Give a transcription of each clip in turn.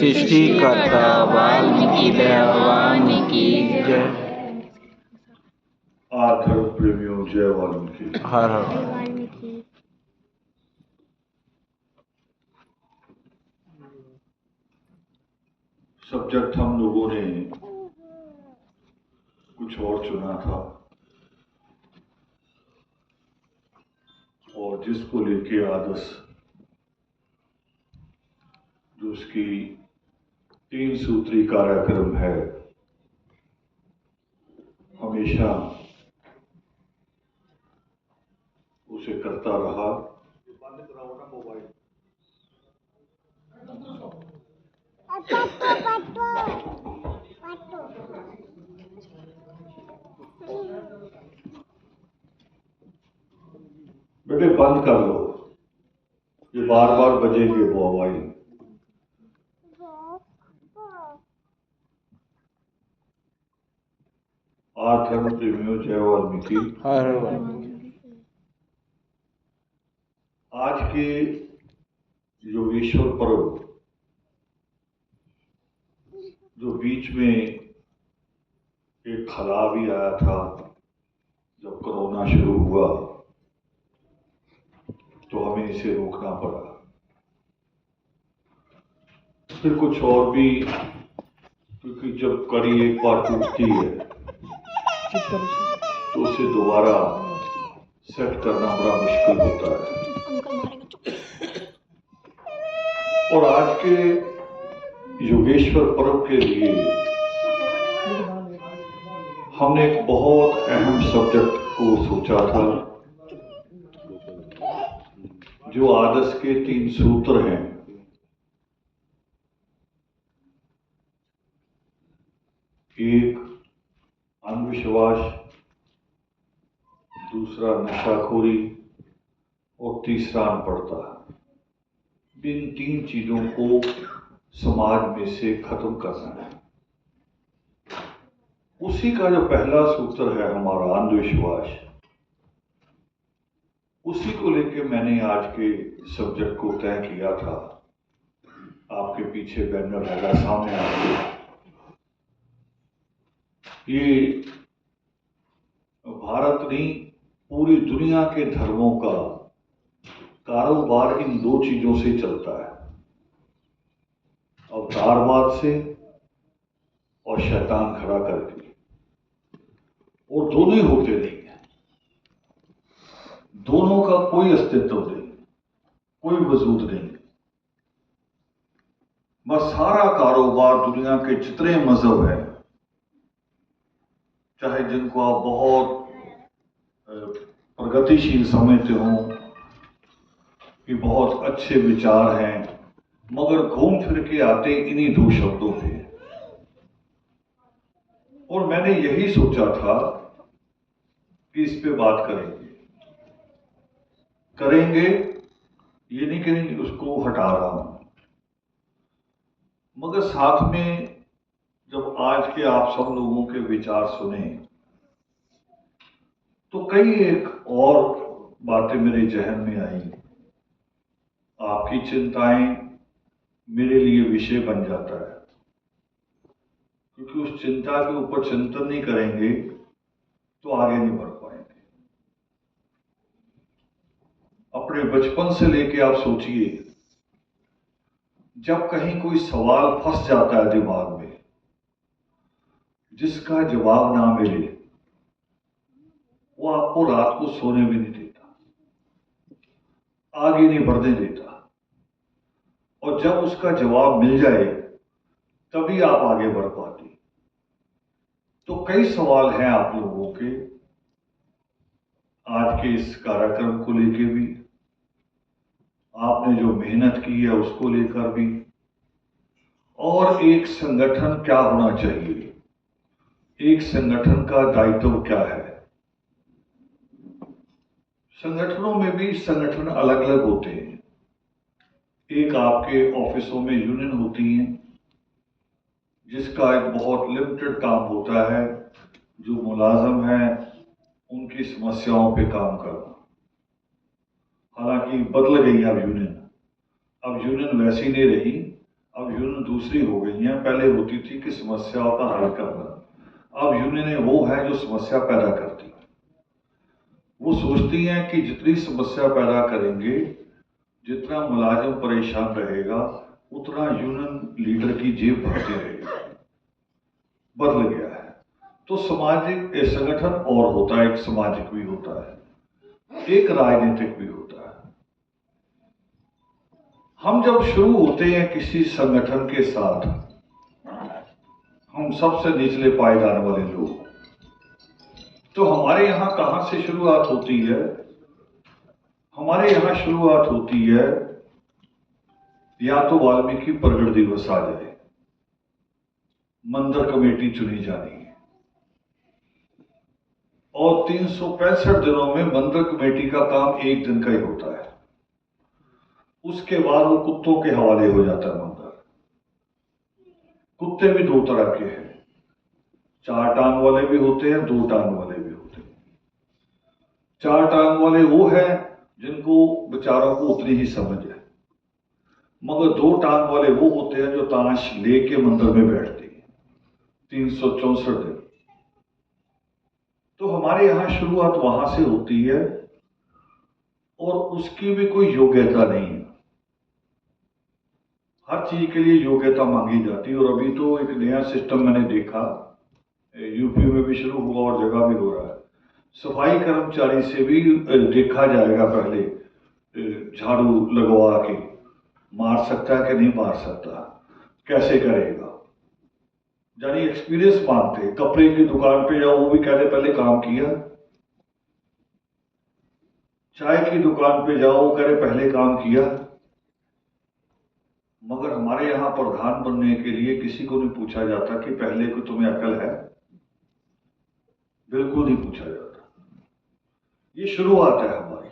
सृष्टिकर्ता वाल्मीकि वाल्मीकि जय। धर्म प्रेमियों जय वाल्मीकि। हर हर वाल्मीकि। सब्जेक्ट हम लोगों ने कुछ और चुना था और जिसको लेके आदर्श जो उसकी 3 सूत्री कार्यक्रम है, हमेशा उसे करता रहा। बंद कराओ ना मोबाइल। बेटे बंद कर लो, ये बार बार बजेंगे मोबाइल। धर्म प्रेमियों जय वाल्मीकि। हर हर। आज के योगेश्वर पर्व जो बीच में एक खला भी आया था जब कोरोना शुरू हुआ तो हमें इसे रोकना पड़ा। फिर कुछ और भी, क्योंकि जब कड़ी एक बार टूटती है तो उसे दोबारा सेट करना बड़ा मुश्किल होता है। और आज के योगेश्वर पर्व के लिए हमने एक बहुत अहम सब्जेक्ट को सोचा था, जो आदर्श के 3 सूत्र हैं। एक अंधविश्वास, दूसरा नशाखोरी और तीसरा अनपढ़ता। इन 3 चीजों को समाज में से खत्म करना है। उसी का जो पहला सूत्र है हमारा अंधविश्वास, उसी को लेके मैंने आज के सब्जेक्ट को तय किया था। आपके पीछे बैनर लगा, सामने आपके। ये भारत नहीं, पूरी दुनिया के धर्मों का कारोबार इन 2 चीजों से चलता है, अवतारवाद से और शैतान खड़ा करके। और दोनों ही होते नहीं है, दोनों का कोई अस्तित्व नहीं, कोई वजूद नहीं। बस सारा कारोबार दुनिया के जितने मजहब हैं, चाहे जिनको आप बहुत प्रगतिशील समझते हो कि बहुत अच्छे विचार हैं, मगर घूम फिर के आते इन्हीं 2 शब्दों पे। और मैंने यही सोचा था कि इस पे बात करेंगे, ये नहीं करेंगे उसको हटा रहा हूं, मगर साथ में जब आज के आप सब लोगों के विचार सुने तो कई एक और बातें मेरे जहन में आई। आपकी चिंताएं मेरे लिए विषय बन जाता है, क्योंकि उस चिंता के ऊपर चिंतन नहीं करेंगे तो आगे नहीं बढ़ पाएंगे। अपने बचपन से लेके आप सोचिए, जब कहीं कोई सवाल फंस जाता है दिमाग में, जिसका जवाब ना मिले, वो आपको रात को सोने भी नहीं देता, आगे नहीं बढ़ने देता। और जब उसका जवाब मिल जाए तभी आप आगे बढ़ पाते। तो कई सवाल हैं आप लोगों के आज के इस कार्यक्रम को लेकर भी, आपने जो मेहनत की है उसको लेकर भी, और एक संगठन क्या होना चाहिए, एक संगठन का दायित्व क्या है। संगठनों में भी संगठन अलग अलग होते हैं। एक आपके ऑफिसों में यूनियन होती है, जिसका एक बहुत लिमिटेड काम होता है, जो मुलाजम है उनकी समस्याओं पे काम करना। हालांकि बदल गई अब यूनियन वैसी नहीं रही। अब यूनियन दूसरी हो गई हैं। पहले होती थी कि समस्याओं का हल करना, अब यूनियन वो है जो समस्या पैदा करती है। वो सोचती हैं कि जितनी समस्या पैदा करेंगे, जितना मुलाजिम परेशान रहेगा, उतना यूनियन लीडर की जेब भरती रहेगी। बदल गया है। तो सामाजिक संगठन और होता है, एक सामाजिक भी होता है, एक राजनीतिक भी होता है। हम जब शुरू होते हैं किसी संगठन के साथ, हम सबसे निचले पायदान वाले लोग, तो हमारे यहां कहां से शुरुआत होती है? हमारे यहां शुरुआत होती है या तो वाल्मीकि प्रगट दिवस आ जाए, मंदिर कमेटी चुनी जानी है, और 365 दिनों में मंदिर कमेटी का काम एक दिन का ही होता है। उसके बाद वो कुत्तों के हवाले हो जाता है मंदिर। कुत्ते भी दो तरह के हैं, 4 टांग वाले भी होते हैं, 2 टांग वाले भी होते हैं। 4 टांग वाले वो हैं जिनको बेचारों को उतनी ही समझ है, मगर 2 टांग वाले वो होते हैं जो ताश लेके मंदिर में बैठते हैं 364 दिन। तो हमारे यहां शुरुआत वहां से होती है, और उसकी भी कोई योग्यता नहीं है। हर चीज के लिए योग्यता मांगी जाती है। और अभी तो एक नया सिस्टम मैंने देखा, यूपी में भी शुरू हुआ और जगह भी हो रहा है। सफाई कर्मचारी से भी देखा जाएगा पहले, झाड़ू लगवा के मार सकता है कि नहीं मार सकता, कैसे करेगा, यानी एक्सपीरियंस मांगते। कपड़े की दुकान पे जाओ, वो भी कहते पहले काम किया। चाय की दुकान पे जाओ, वो कह रहे पहले काम किया। मगर हमारे यहां प्रधान बनने के लिए किसी को नहीं पूछा जाता कि पहले को तुम्हें अकल है, बिल्कुल नहीं पूछा जाता। ये शुरुआत है हमारी।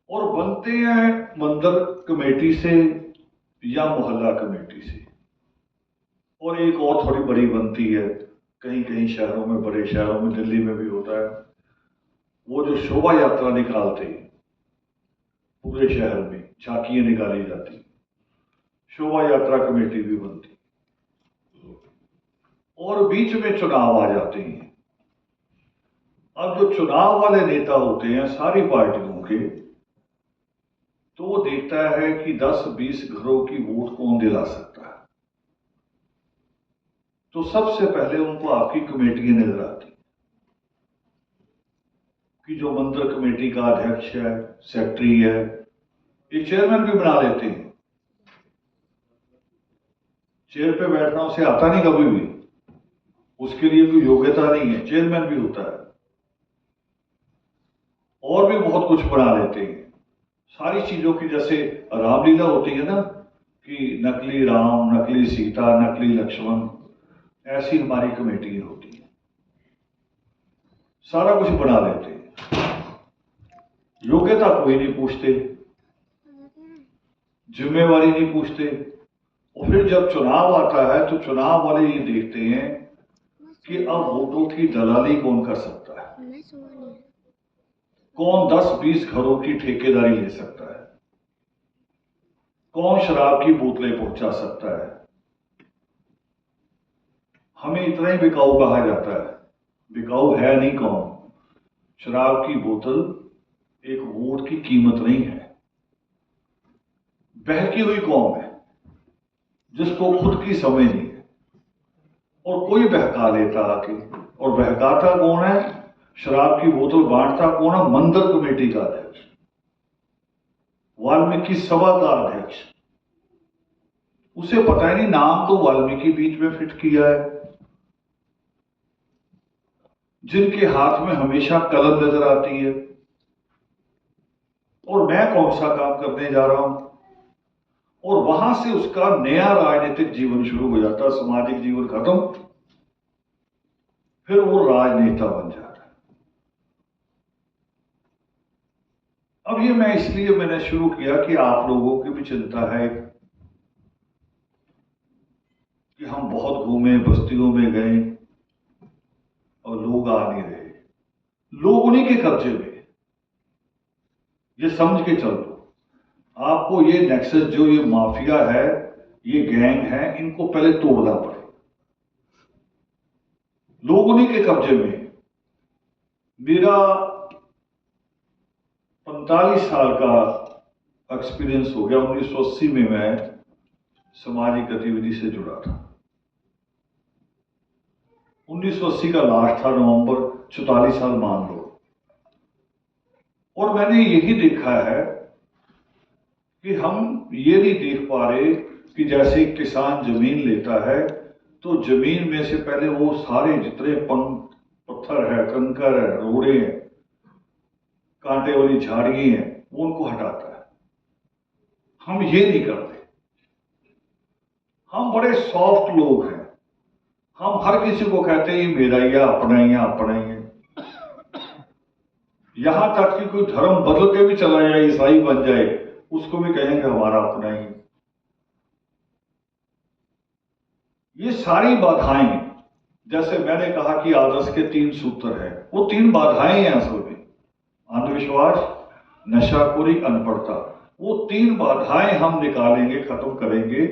और बनते हैं मंदिर कमेटी से या मोहल्ला कमेटी से, और एक और थोड़ी बड़ी बनती है, कहीं कहीं शहरों में, बड़े शहरों में, दिल्ली में भी होता है, वो जो शोभा यात्रा निकालते हैं पूरे शहर में, झांकियां निकाली जाती, शोभा यात्रा कमेटी भी बनती, और बीच में चुनाव आ जाते हैं। अब जो चुनाव वाले नेता होते हैं सारी पार्टियों के, तो वो देखता है कि 10-20 घरों की वोट कौन दिला सकता है। तो सबसे पहले उनको आपकी कमेटी नजर आती कि जो मंदिर कमेटी का अध्यक्ष है, सेक्रेटरी है, एक चेयरमैन भी बना लेते हैं। चेयर पे बैठना उसे आता नहीं कभी भी, उसके लिए कोई योग्यता नहीं है, चेयरमैन भी होता है। और भी बहुत कुछ बना लेते हैं सारी चीजों की, जैसे रामलीला होती है ना, कि नकली राम, नकली सीता, नकली लक्ष्मण, ऐसी हमारी कमेटी होती है। सारा कुछ बना लेते हैं, योग्यता कोई नहीं पूछते, जिम्मेवारी नहीं पूछते। और फिर जब चुनाव आता है तो चुनाव वाले ये देखते हैं कि अब वोटों की दलाली कौन कर सकता है, कौन 10-20 घरों की ठेकेदारी ले सकता है, कौन शराब की बोतलें पहुंचा सकता है। हमें इतना ही बिकाऊ कहा जाता है, बिकाऊ है नहीं कौन। शराब की बोतल एक वोट की कीमत नहीं है। बहकी हुई कौम है जिसको खुद की समझ नहीं है, और कोई बहका लेता आके। और बहकाता कौन है, शराब की बोतल बांटता कौन है, मंदिर कमेटी का अध्यक्ष, वाल्मीकि सभा का अध्यक्ष। उसे पता ही नहीं, नाम तो वाल्मीकि बीच में फिट किया है, जिनके हाथ में हमेशा कलम नजर आती है, और मैं कौन सा काम करने जा रहा हूं। और वहां से उसका नया राजनीतिक जीवन शुरू हो जाता है, सामाजिक जीवन खत्म, फिर वो राजनेता बन जाता है। अब ये मैं इसलिए मैंने शुरू किया कि आप लोगों की भी चिंता है कि हम बहुत घूमे, बस्तियों में गए और लोग आ नहीं रहे। लोग उन्हीं के कब्जे में, ये समझ के चल दो। आप आपको ये नेक्सस, जो ये माफिया है, ये गैंग है, इनको पहले तोड़ना पड़े। लोग उन्हीं के कब्जे में। मेरा 45 साल का एक्सपीरियंस हो गया। 1980 में मैं सामाजिक गतिविधि से जुड़ा था। 1980 का लास्ट था, नवंबर, 44 साल मान लो। और मैंने यही देखा है कि हम ये नहीं देख पा रहे कि जैसे किसान जमीन लेता है तो जमीन में से पहले वो सारे जितने पत्थर है, कंकर है, रोड़े हैं, कांटे वाली झाड़ियां हैं, वो उनको हटाता है। हम ये नहीं करते। हम बड़े सॉफ्ट लोग हैं। हम हर किसी को कहते हैं ये मेरा ही है, अपना ही है, अपना ही है। यहां तक कि कोई धर्म बदल के भी चला जाए, ईसाई बन जाए, उसको भी कहेंगे हमारा अपना ही है। ये सारी बाधाएं, जैसे मैंने कहा कि आदर्श के 3 सूत्र है, वो 3 बाधाएं हैं असल में। अंधविश्वास, नशाखोरी, अनपढ़ता। वो 3 बाधाएं हम निकालेंगे, खत्म करेंगे,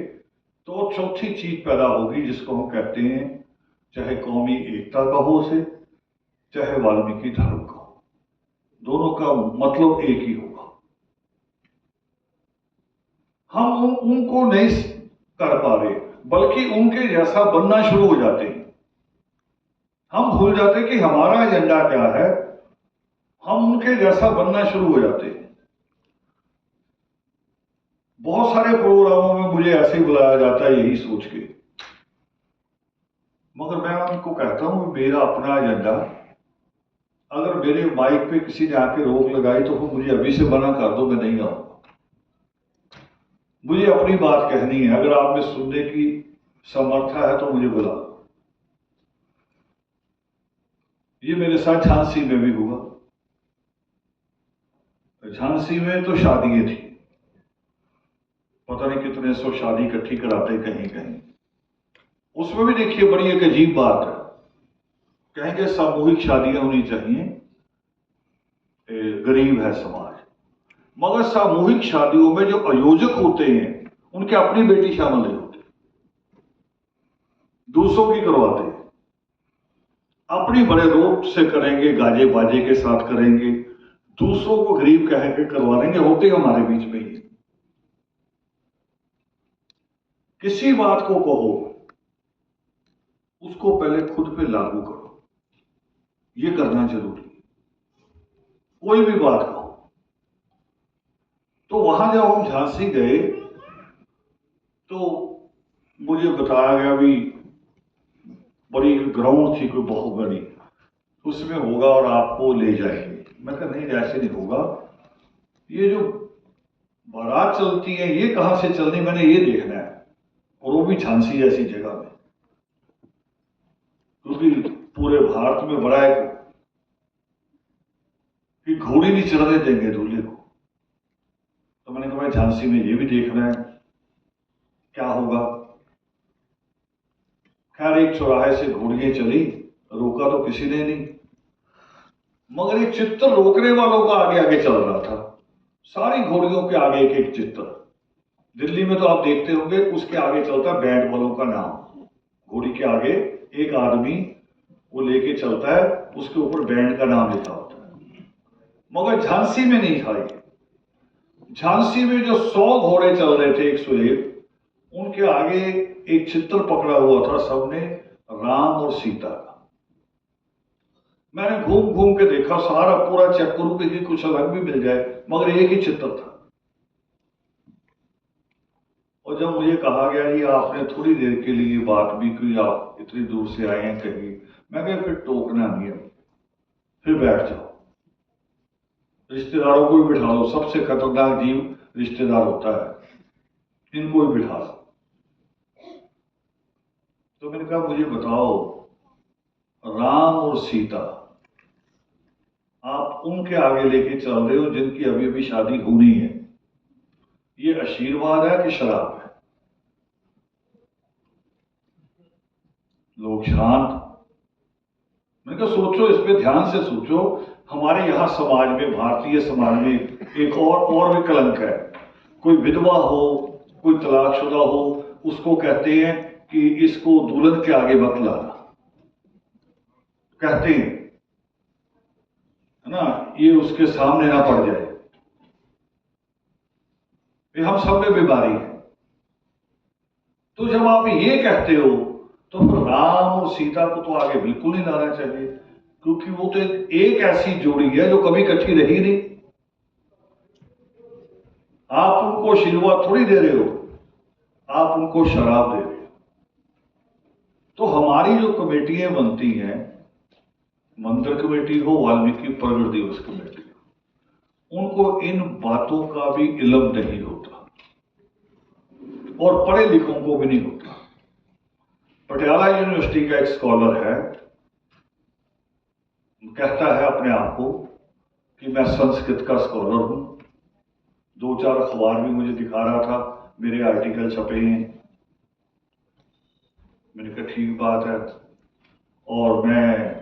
तो चौथी चीज पैदा होगी जिसको हम कहते हैं, चाहे कौमी एकता का हो से, चाहे वाल्मीकि धर्म का हो, दोनों का मतलब एक ही होगा। हम उनको नहीं कर पा रहे, बल्कि उनके जैसा बनना शुरू हो जाते हैं। हम भूल जाते हैं कि हमारा एजेंडा क्या है, हम उनके जैसा बनना शुरू हो जाते हैं। बहुत सारे प्रोग्रामों में मुझे ऐसे ही बुलाया जाता है यही सोच के, मगर मैं उनको कहता हूं मेरा अपना एजेंडा। अगर मेरे माइक पे किसी ने आके रोक लगाई तो वो मुझे अभी से मना कर दो, मैं नहीं आऊंगा। मुझे अपनी बात कहनी है। अगर आप में सुनने की समर्था है तो मुझे बुला लो। ये मेरे साथ झांसी में भी हुआ। झांसी में तो शादियां थी, पता नहीं कितने 100 शादी इकट्ठी कराते कहीं कहीं। उसमें भी देखिए बड़ी एक अजीब बात है, कहेंगे सामूहिक शादियां होनी चाहिए, गरीब है समाज, मगर सामूहिक शादियों में जो आयोजक होते हैं उनके अपनी बेटी शामिल नहीं होती, दूसरों की करवाते हैं। अपनी बड़े रोट से करेंगे, गाजे बाजे के साथ करेंगे, दूसरों को गरीब कह के करवा लेंगे। होते हमारे बीच में ही। किसी बात को कहो, उसको पहले खुद पे लागू करो, ये करना जरूरी है। कोई भी बात कहो। तो वहां जब हम झांसी गए तो मुझे बताया गया भी बड़ी ग्राउंड थी कोई बहुत बड़ी, उसमें होगा और आपको ले जाएंगे। मैं कहा नहीं, ऐसे नहीं होगा। ये जो बारात चलती है ये कहां से चलनी, मैंने ये देखना है, और वो भी झांसी जैसी जगह में, क्योंकि पूरे भारत में बड़ा है कि घोड़ी नहीं चढ़ने देंगे दूल्हे को। तो मैंने कहा भाई झांसी में ये भी देखना है क्या होगा। खैर एक चौराहे से घोड़ियां चली, रोका तो किसी ने नहीं, मगर एक चित्र रोकने वालों का आगे आगे चल रहा था। सारी घोड़ियों के आगे एक एक चित्र। दिल्ली में तो आप देखते होंगे उसके आगे चलता है बैंड वालों का नाम, घोड़ी के आगे एक आदमी वो लेके चलता है, उसके ऊपर बैंड का नाम लिखा होता है। मगर झांसी में नहीं था ये। झांसी में जो 100 घोड़े चल रहे थे, 101, उनके आगे एक चित्र पकड़ा हुआ था सबने, राम और सीता का। मैंने घूम घूम के देखा, सारा पूरा चेक करूं कि कुछ अलग भी मिल जाए, मगर एक ही चित्र था। और जब मुझे कहा गया ये आपने थोड़ी देर के लिए बात भी की, आप इतनी दूर से आए हैं कहीं, मैं कहा फिर टोकना नहीं है, फिर बैठ जाओ, रिश्तेदारों को भी बिठा लो। सबसे खतरनाक जीव रिश्तेदार होता है, इनको भी बिठा लो। तो मैंने कहा मुझे बताओ, राम और सीता आप उनके आगे लेके चल रहे हो जिनकी अभी अभी शादी होनी है, ये आशीर्वाद है कि शराब है? लोग शांत। मैंने कहा सोचो, इस पे ध्यान से सोचो। हमारे यहां समाज में, भारतीय समाज में एक और भी कलंक है। कोई विधवा हो, कोई तलाकशुदा हो, उसको कहते हैं कि इसको दुल्हन के आगे मत लाना, कहते हैं, है ना, ये उसके सामने ना पड़ जाए। ये हम सब में बीमारी है। तो जब आप ये कहते हो तो फिर राम और सीता को तो आगे बिल्कुल नहीं लाना चाहिए, क्योंकि वो तो एक ऐसी जोड़ी है जो कभी इकट्ठी रही नहीं। आप उनको शिलवा थोड़ी दे रहे हो, आप उनको शराब दे रहे हो। तो हमारी जो कमेटियां बनती हैं, मंदिर कमेटी हो, वाल्मीकि प्रगट दिवस कमेटी हो, उनको इन बातों का भी इल्म नहीं होता और पढ़े लिखों को भी नहीं होता। पटियाला यूनिवर्सिटी का एक स्कॉलर है, कहता है अपने आप को कि मैं संस्कृत का स्कॉलर हूं, 2-4 अखबार भी मुझे दिखा रहा था, मेरे आर्टिकल छपे हैं। मैंने कहा ठीक बात है, और मैं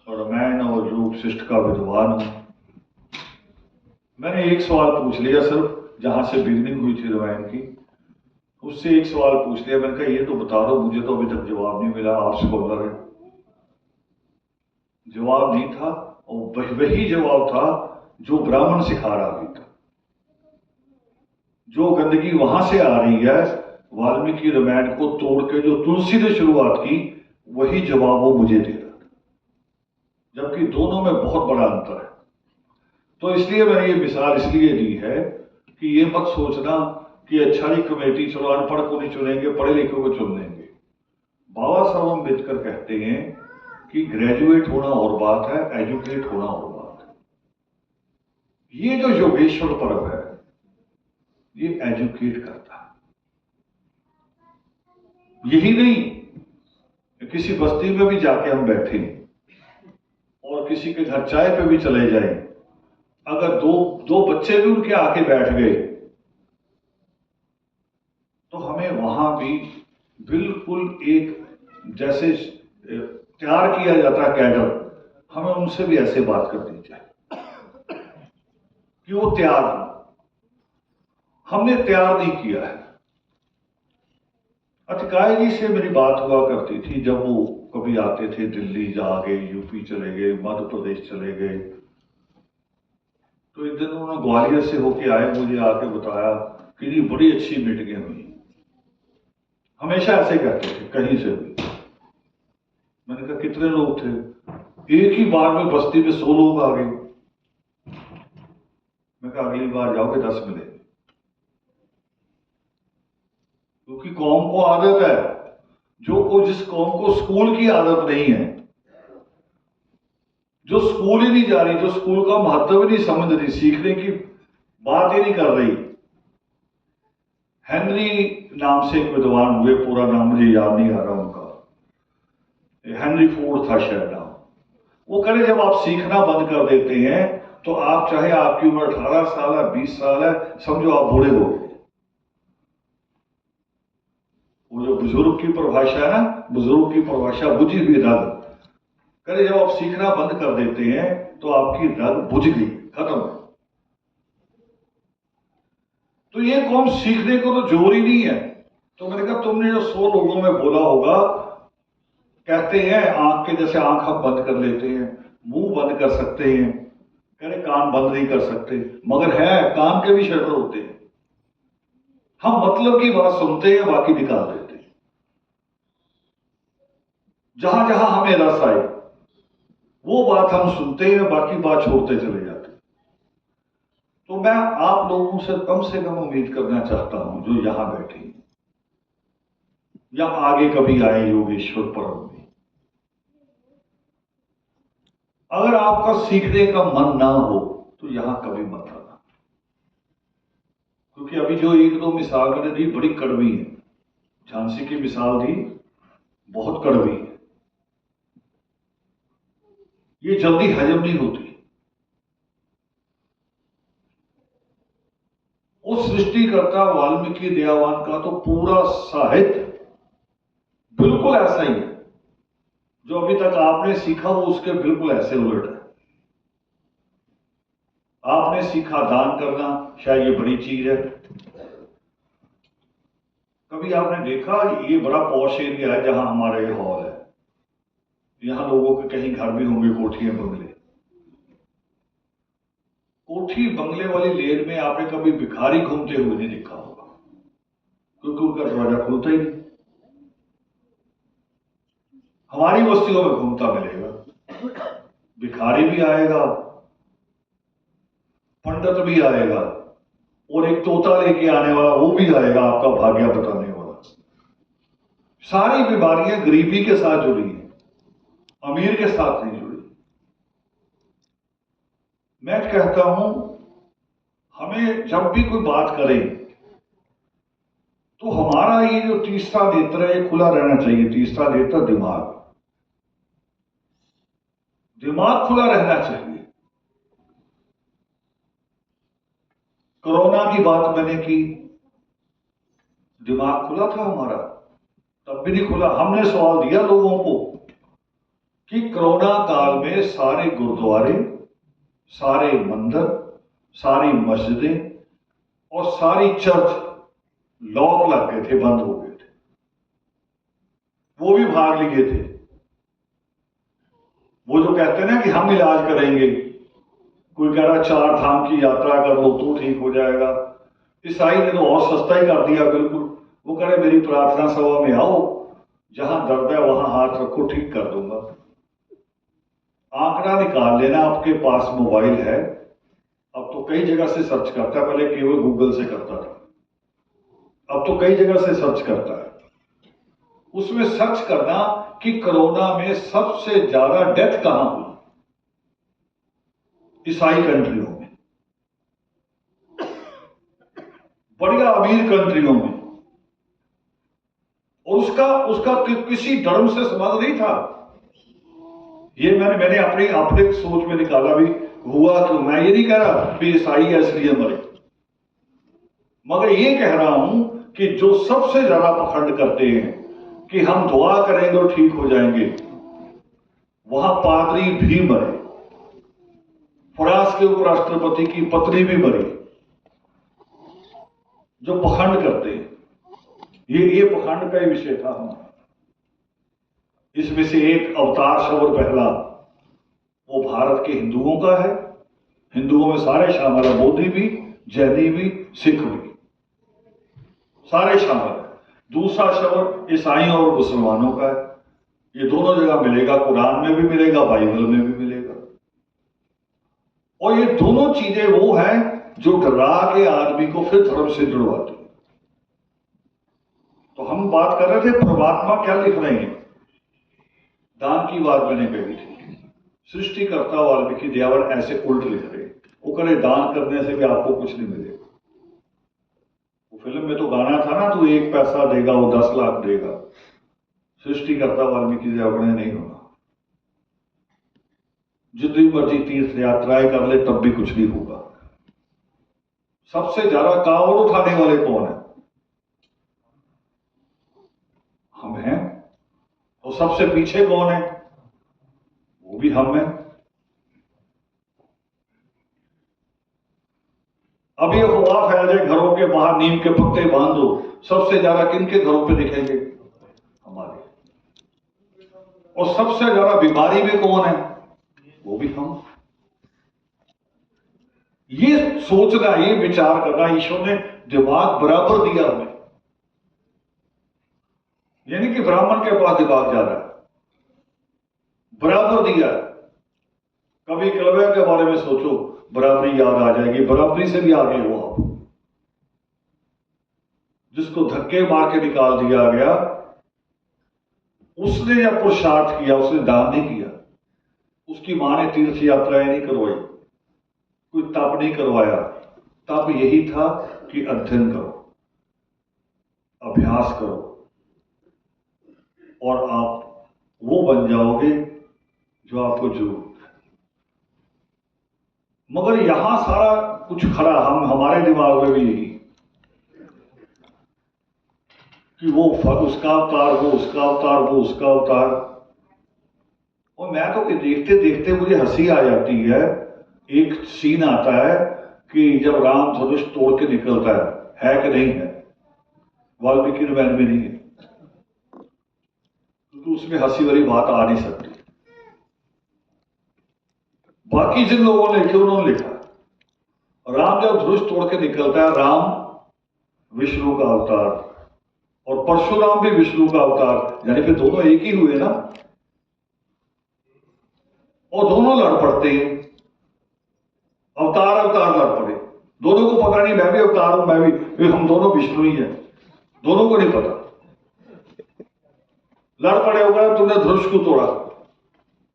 रामायण और योग शिष्ट का विद्वान हूं। मैंने एक सवाल पूछ लिया सिर्फ, जहां से बिगनिंग हुई थी रामायण की, उससे एक सवाल पूछ लिया। मैंने कहा ये तो बता दो, मुझे तो अभी तक जवाब नहीं मिला, आप स्कॉलर हैं। जवाब नहीं था, और वही जवाब था जो ब्राह्मण सिखा रहा अभी तक। जो गंदगी वहां से आ रही है, वाल्मीकि रामायण को तोड़ के जो तुलसी ने शुरुआत की, वही जवाब वो मुझे दे रहा था, जबकि दोनों में बहुत बड़ा अंतर है। तो इसलिए मैंने ये मिसाल इसलिए दी है कि ये मत सोचना कि अच्छा जी कमेटी चलो अनपढ़ को नहीं चुनेंगे, पढ़े लिखे को चुन लेंगे। बाबा साहब अम्बेडकर कहते हैं कि ग्रेजुएट होना और बात है, एजुकेट होना और बात है। ये जो योगेश्वर पर्व है, ये एजुकेट करता है। यही नहीं, किसी बस्ती में भी जाके हम बैठे और किसी के घर चाय पे भी चले जाएं, अगर दो बच्चे भी उनके आके बैठ गए तो हमें वहां भी बिल्कुल एक जैसे तैयार किया जाता है कैडर, हमें उनसे भी ऐसे बात करनी चाहिए कि वो तैयार हो। हमने तैयार नहीं किया है। अतिकाय जी से मेरी बात हुआ करती थी, जब वो कभी आते थे, दिल्ली जा गए, यूपी चले गए, मध्य प्रदेश चले गए। तो एक दिन उन्होंने ग्वालियर से होके आए, मुझे आके बताया कि जी बड़ी अच्छी मीटिंगें हुई। हमेशा ऐसे कहते थे कहीं से भी। मैंने कहा कितने लोग थे? एक ही बार में बस्ती में 100 लोग आ गए। मैं कहा अगली बार जाओगे 10 मिले, क्योंकि कौम को आदत है, जिस कौम को स्कूल की आदत नहीं है, जो स्कूल ही नहीं जा रही, जो स्कूल का महत्व ही नहीं समझ रही, सीखने की बात ही नहीं कर रही। हेनरी नाम से एक विद्वान हुए, पूरा नाम मुझे याद नहीं आ रहा उनका, हेनरी फोर्ड था शायद नाम। वो कहे जब आप सीखना बंद कर देते हैं तो आप, चाहे आपकी उम्र 18 साल है, 20 साल है, समझो आप बूढ़े हो गए। वो जो बुजुर्ग की परिभाषा है ना, बुजुर्ग की परिभाषा बुझी हुई रग, कहे जब आप सीखना बंद कर देते हैं तो आपकी रग बुझ गई, खत्म है। तो ये कौम सीखने को तो जोर ही नहीं है। तो मैंने कहा तुमने जो 100 लोगों में बोला होगा, कहते हैं आंख के जैसे आंख हम बंद कर लेते हैं, मुंह बंद कर सकते हैं, कह रहे कान बंद नहीं कर सकते, मगर है कान के भी शटर होते हैं। हम मतलब की बात सुनते हैं, बाकी निकाल देते हैं। जहां जहां हमें रस आए वो बात हम सुनते हैं, बाकी बात छोड़ते चले जाते हैं। तो मैं आप लोगों से कम उम्मीद करना चाहता हूं जो यहां बैठे हैं या आगे कभी आए योगेश्वर पर्व में। अगर आपका सीखने का मन ना हो तो यहां कभी मत आना, क्योंकि अभी जो 1-2 मिसाल मैंने दी बड़ी कड़वी है। झांसी की मिसाल दी, बहुत कड़वी है, ये जल्दी हजम नहीं होती। उस सृष्टिकर्ता वाल्मीकि दयावान का तो पूरा साहित्य बिल्कुल ऐसा ही है। जो अभी तक आपने सीखा वो उसके बिल्कुल ऐसे उलट है। आपने सीखा दान करना, शायद ये बड़ी चीज है, कभी आपने देखा, ये बड़ा पॉश एरिया है जहां हमारा ये हॉल है, यहां लोगों के कहीं घर भी होंगे, कोठियां बंगले। कोठी बंगले वाली लेन में आपने कभी भिखारी घूमते हुए नहीं देखा होगा, क्योंकि उनका दरवाजा खुलता ही नहीं। हमारी बस्तियों में घूमता मिलेगा, भिखारी भी आएगा, पंडित भी आएगा, और एक तोता लेके आने वाला वो भी आएगा, आपका भाग्य बताने वाला। सारी बीमारियां गरीबी के साथ जुड़ी हैं, अमीर के साथ नहीं जुड़ी। मैं कहता हूं, हमें जब भी कोई बात करें तो हमारा ये जो तीसरा नेत्र है ये खुला रहना चाहिए। तीसरा नेत्र दिमाग, दिमाग खुला रहना चाहिए। कोरोना की बात मैंने की, दिमाग खुला था हमारा, तब भी नहीं खुला। हमने सवाल दिया लोगों को कि कोरोना काल में सारे गुरुद्वारे, सारे मंदिर, सारी मस्जिदें और सारी चर्च लॉक लग गए थे, बंद हो गए थे। वो भी भाग लिए थे। वो जो कहते हैं ना कि हम इलाज करेंगे, कोई कह रहा 4 धाम की यात्रा कर लो तो ठीक हो जाएगा। ईसाई ने तो और सस्ता ही कर दिया बिल्कुल। वो कह रहे मेरी प्रार्थना सभा में आओ, जहां दर्द है वहां हाथ रखो, ठीक कर दूंगा। आंकड़ा निकाल लेना, आपके पास मोबाइल है, अब तो कई जगह से सर्च करता है, पहले केवल गूगल से करता था, अब तो कई जगह से सर्च करता है। उसमें सर्च करना कि कोरोना में सबसे ज्यादा डेथ कहां हुई, ईसाई कंट्रियों में, बढ़िया अमीर कंट्रियों में। और उसका किसी धर्म से संबंध नहीं था। ये मैंने अपनी सोच में निकाला भी हुआ क्यों। मैं ये नहीं कह रहा कि ईसाई है इसलिए मरे, मगर ये कह रहा हूं कि जो सबसे ज्यादा पखंड करते हैं कि हम दुआ करेंगे और ठीक हो जाएंगे, वहां पादरी भी मरे, फ्रांस के उपराष्ट्रपति की पत्नी भी मरी। जो पखंड करते हैं, ये पखंड का ही विषय था हमारा। इसमें से एक अवतार शब्द पहला वो भारत के हिंदुओं का है। हिंदुओं में सारे शामिल है, मोदी भी, जैनी भी, सिख भी, सारे शामिल है। दूसरा शब्द ईसाइयों और मुसलमानों का है। ये दोनों जगह मिलेगा, कुरान में भी मिलेगा, बाइबल में भी मिलेगा। और ये दोनों चीजें वो हैं जो डरा के आदमी को फिर धर्म से जुड़वाती। तो हम बात कर रहे थे परमात्मा क्या लिख रहे हैं। दान की बात मैंने कही थी। सृष्टिकर्ता वाल्मीकि दयावर ऐसे उल्ट लिख रहे, वो करे दान करने से भी आपको कुछ नहीं मिलेगा। वो फिल्म में तो गाना था ना, तू 1 पैसा देगा वो 10 लाख देगा। सृष्टिकर्ता वाल्मीकि दयावर ने नहीं होना। जितनी मर्जी तीर्थ यात्राएं कर ले तब भी कुछ नहीं होगा। सबसे ज्यादा कांवड़ उठाने वाले कौन है? हम हैं। और सबसे पीछे कौन है? वो भी हम हैं। अब ये अफवाह फैल जाए घरों के बाहर नीम के पत्ते बांध दो, सबसे ज्यादा किनके घरों पे दिखेंगे? हमारे। और सबसे ज्यादा बीमारी में कौन है? वो भी हम। ये सोचना, ये विचार करना, ईश्वर ने दिमाग बराबर दिया हमें। यानी कि ब्राह्मण के पास दिमाग ज्यादा है, बराबर दिया है। कभी एकलव्य के बारे में सोचो, बराबरी याद आ जाएगी। बराबरी से भी आगे हो आप। जिसको धक्के मार के निकाल दिया गया, उसने जब पुरुषार्थ किया, उसने दान नहीं किया, उसकी मां ने तीर्थ यात्राएं नहीं करवाई, कोई तप नहीं करवाया। तप यही था कि अध्ययन करो, अभ्यास करो, और आप वो बन जाओगे जो आपको जरूरत है। मगर यहां सारा कुछ खड़ा, हमारे दिमाग में भी यही कि वो उसका अवतार, वो उसका अवतार, वो उसका अवतार। और मैं तो देखते देखते मुझे हंसी आ जाती है। एक सीन आता है कि जब राम धनुष तोड़ के निकलता है कि नहीं है, वाल्मीकि रामायण में नहीं है, क्योंकि उसमें हंसी वाली बात आ नहीं सकती। बाकी जिन लोगों ने लिखे उन्होंने लिखा। राम जब धनुष तोड़ के निकलता है, राम विष्णु का अवतार और परशुराम भी विष्णु का अवतार, यानी फिर दोनों एक ही हुए ना, और दोनों लड़ पड़ते हैं, अवतार अवतार लड़ पड़े। दोनों को पता नहीं मैं भी अवतार हूं, मैं भी, हम दोनों विष्णु ही हैं, दोनों को नहीं पता। लड़ पड़े होगा, तुमने धनुष को तोड़ा,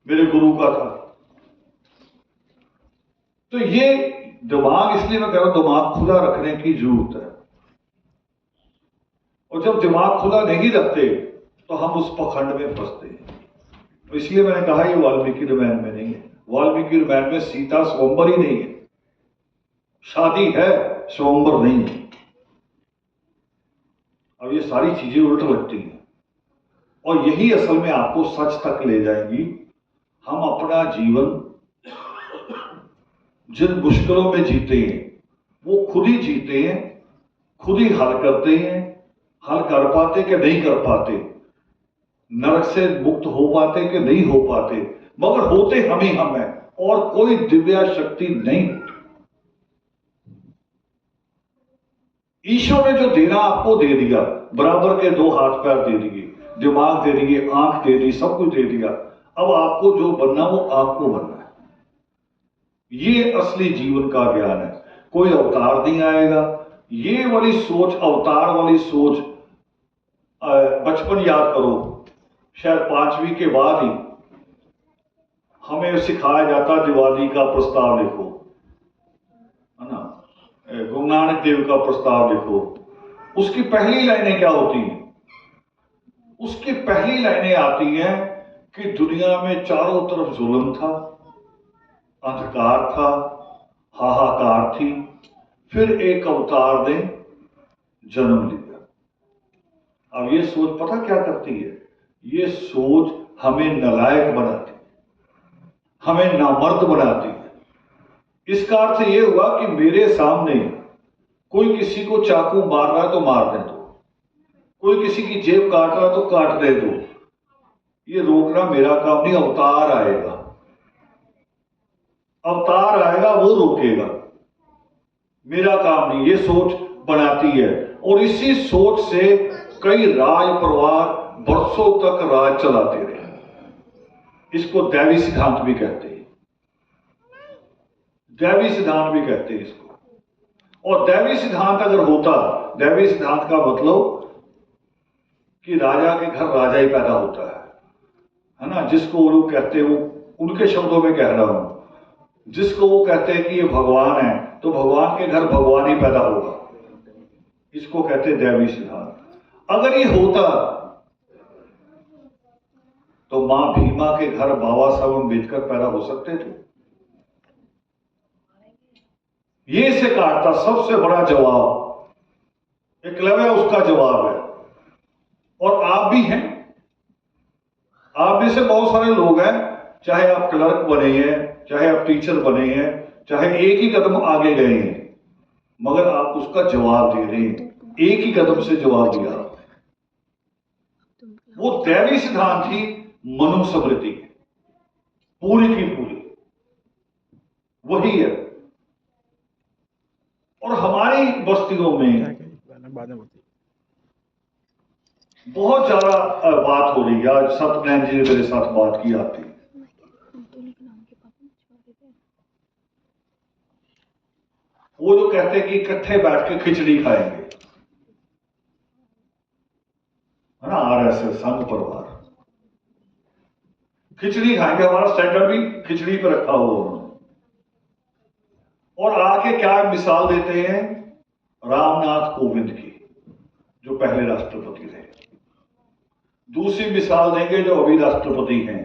मेरे गुरु का था। तो ये दिमाग, इसलिए मैं कह रहा हूं दिमाग खुला रखने की जरूरत है। और जब दिमाग खुला नहीं रखते तो हम उस पखंड में फंसते हैं। तो इसलिए मैंने कहा ये वाल्मीकि रामायण में नहीं है। वाल्मीकि रामायण में सीता स्वयंवर ही नहीं है, शादी है, स्वयंवर नहीं है। अब ये सारी चीजें उल्ट लगती हैं और यही असल में आपको सच तक ले जाएंगी। हम अपना जीवन जिन मुश्किलों में जीते हैं वो खुद ही जीते हैं, खुद ही हल करते हैं। हल कर पाते कि नहीं कर पाते, नरक से मुक्त हो पाते कि नहीं हो पाते, मगर होते हम ही हम हैं और कोई दिव्या शक्ति नहीं होती। ईश्वर ने जो देना आपको दे दिया, बराबर के 2 हाथ पैर दे दिए, दिमाग दे दिए, आंख दे दी, सब कुछ दे दिया। अब आपको जो बनना वो आपको बनना है। ये असली जीवन का ज्ञान है। कोई अवतार नहीं आएगा। ये वाली सोच, अवतार वाली सोच, बचपन याद करो, शायद 5वीं के बाद ही हमें सिखाया जाता दिवाली का प्रस्ताव लिखो, है ना, गुरु नानक देव का प्रस्ताव लिखो। उसकी पहली लाइनें क्या होती हैं? उसकी पहली लाइनें आती हैं कि दुनिया में चारों तरफ जुल्म था, अंधकार था, हाहाकार थी, फिर एक अवतार ने जन्म लिया। अब ये सोच पता क्या करती है? ये सोच हमें नालायक बनाती है, हमें नामर्द बनाती है। इसका अर्थ ये हुआ कि मेरे सामने कोई किसी को चाकू मार रहा है तो मार दे दो, कोई किसी की जेब काट रहा तो काट दे दो, ये रोकना मेरा काम नहीं। अवतार आएगा, अवतार आएगा, वो रोकेगा, मेरा काम नहीं। ये सोच बनाती है और इसी सोच से कई राज परिवार बरसों तक राज चलाते रहे। इसको दैवी सिद्धांत भी कहते हैं, दैवी सिद्धांत भी कहते हैं इसको। और दैवी सिद्धांत अगर होता, दैवी सिद्धांत का मतलब कि राजा के घर राजा ही पैदा होता है ना, जिसको वो लोग कहते हैं, वो उनके शब्दों में कह रहा हूं, जिसको वो कहते हैं कि ये भगवान है तो भगवान के घर भगवान ही पैदा होगा, इसको कहते हैं दैवी सिद्धांत। अगर ये होता तो मां भीमा के घर बाबा साहब अम्बेडकर पैदा हो सकते थे? ये से काटता सबसे बड़ा जवाब एकलव्य उसका जवाब है। और आप भी हैं, आप में से बहुत सारे लोग हैं, चाहे आप क्लर्क बने हैं, चाहे आप टीचर बने हैं, चाहे एक ही कदम आगे गए हैं, मगर आप उसका जवाब दे रहे हैं, एक ही कदम से जवाब दिया। वो दैवी सिद्धांत ही मनुस्मृति पूरी की पूरी वही है। और हमारी बस्तियों में बहुत ज्यादा बात हो रही है। आज सत्यनारायण जी ने मेरे साथ बात की आती, वो जो कहते हैं कि इकट्ठे बैठ के खिचड़ी खाएंगे, है ना, आरएसएस संघ परिवार खिचड़ी खाएंगे, हमारा स्टैंडर्ड भी खिचड़ी पे रखा हुआ उन्होंने। और आके क्या मिसाल देते हैं? रामनाथ कोविंद की, जो पहले राष्ट्रपति थे। दूसरी मिसाल देंगे जो अभी राष्ट्रपति हैं।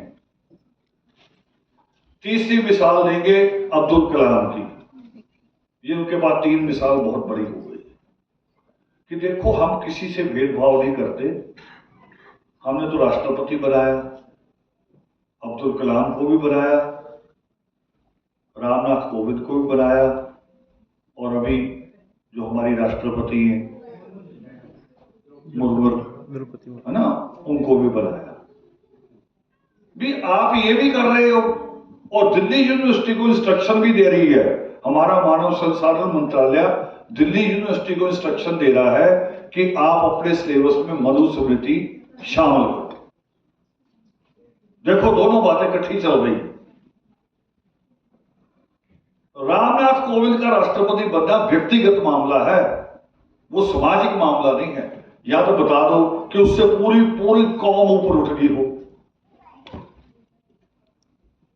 तीसरी मिसाल देंगे अब्दुल कलाम की। ये उनके बाद 3 मिसाल बहुत बड़ी हो गई कि देखो हम किसी से भेदभाव नहीं करते। हमने तो राष्ट्रपति बनाया, अब्दुल कलाम को भी बनाया, रामनाथ कोविंद को भी बनाया, और अभी जो हमारी राष्ट्रपति हैं राष्ट्रपति है ना, उनको भी बनाया। भी आप ये भी कर रहे हो और दिल्ली यूनिवर्सिटी को इंस्ट्रक्शन भी दे रही है, हमारा मानव संसाधन मंत्रालय दिल्ली यूनिवर्सिटी को इंस्ट्रक्शन दे रहा है कि आप अपने सिलेबस में मनुस्मृति शामिल करो। देखो दोनों बातें इकट्ठी चल रही है। रामनाथ कोविंद का राष्ट्रपति बनना व्यक्तिगत मामला है, वो सामाजिक मामला नहीं है। या तो बता दो कि उससे पूरी पूरी कौम ऊपर उठ गई हो,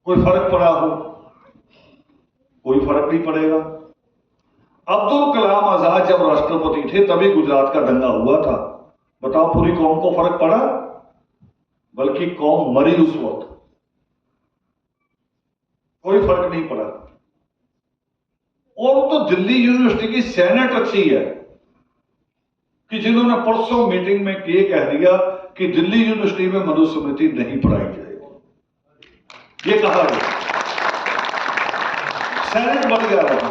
कोई फर्क पड़ा हो, कोई फर्क नहीं पड़ेगा। अब्दुल कलाम आजाद जब राष्ट्रपति थे तभी गुजरात का दंगा हुआ था, बताओ पूरी कौम को फर्क पड़ा? बल्कि कौम मरी उस वक्त, कोई फर्क नहीं पड़ा। और तो दिल्ली यूनिवर्सिटी की सेनेट अच्छी है कि जिन्होंने परसों मीटिंग में ये कह दिया कि दिल्ली यूनिवर्सिटी में मनुस्मृति नहीं पढ़ाई जाएगी, ये कहा गया। सेनेट बढ़ गया रहा।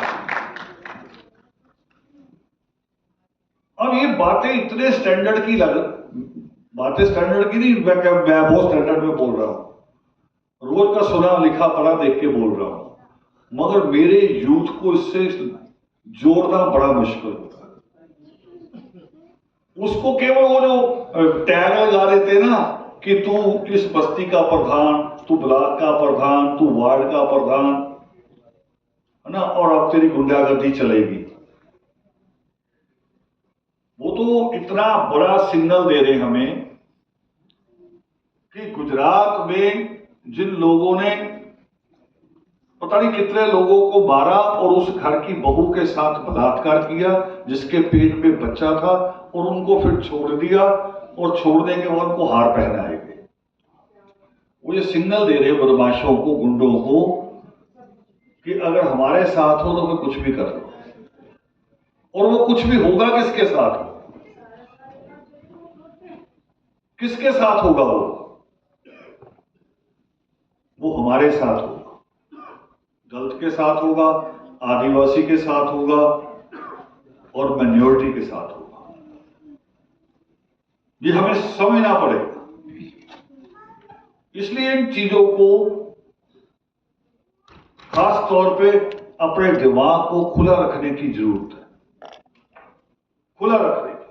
अब ये बातें इतने स्टैंडर्ड की बातें स्टैंडर्ड की नहीं, मैं बहुत स्टैंडर्ड में बोल रहा हूं, रोज का सुना लिखा पढ़ा देख के बोल रहा हूं, मगर मेरे यूथ को इससे जोड़ना बड़ा मुश्किल होता है। उसको केवल वो जो टैग लगा देते ना कि तू इस बस्ती का प्रधान, तू ब्लॉक का प्रधान, तू वार्ड का प्रधान, है ना, और अब तेरी गुंडागर्दी चलेगी। वो तो इतना बड़ा सिग्नल दे रहे हमें कि गुजरात में जिन लोगों ने पता नहीं कितने लोगों को मारा और उस घर की बहू के साथ बलात्कार किया जिसके पेट में बच्चा था, और उनको फिर छोड़ दिया, और छोड़ने के बाद उनको हार पहनाए गए। वो ये सिग्नल दे रहे बदमाशों को, गुंडों को, कि अगर हमारे साथ हो तो मैं कुछ भी कर लो। और वो कुछ भी होगा किसके साथ? किसके साथ होगा? वो हमारे साथ होगा, दलित के साथ होगा, आदिवासी के साथ होगा, और माइनॉरिटी के साथ होगा। ये हमें समझना पड़ेगा। इसलिए इन चीजों को खास तौर पे अपने दिमाग को खुला रखने की जरूरत है, खुला रखने की।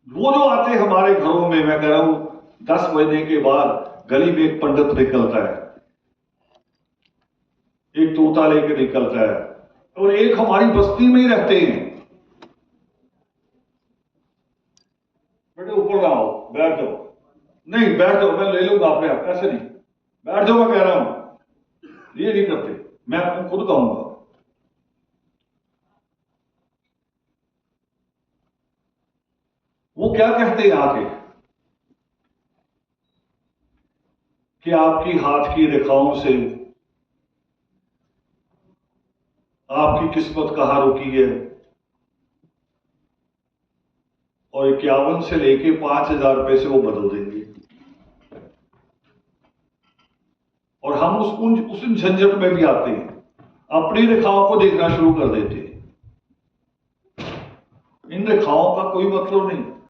वो जो आते हमारे घरों में, मैं कह रहा हूं 10 बजने के बाद गली में एक पंडित निकलता है, एक तोता लेके निकलता है, और एक हमारी बस्ती में ही रहते हैं। बेटे ऊपर ना आओ, बैठ जाओ। नहीं बैठ जाओ, मैं ले लूंगा अपने आप, ऐसे नहीं, बैठ जाओ, मैं कह रहा हूं। ये नहीं करते, मैं आपको खुद कहूंगा। वो क्या कहते हैं आके कि आपकी हाथ की रेखाओं से आपकी किस्मत कहां रुकी है, और 51 से लेके 5,000 रुपए से वो बदल देंगे, और हम उस झंझट में भी आते हैं, अपनी रेखाओं को देखना शुरू कर देते हैं। इन रेखाओं का कोई मतलब नहीं।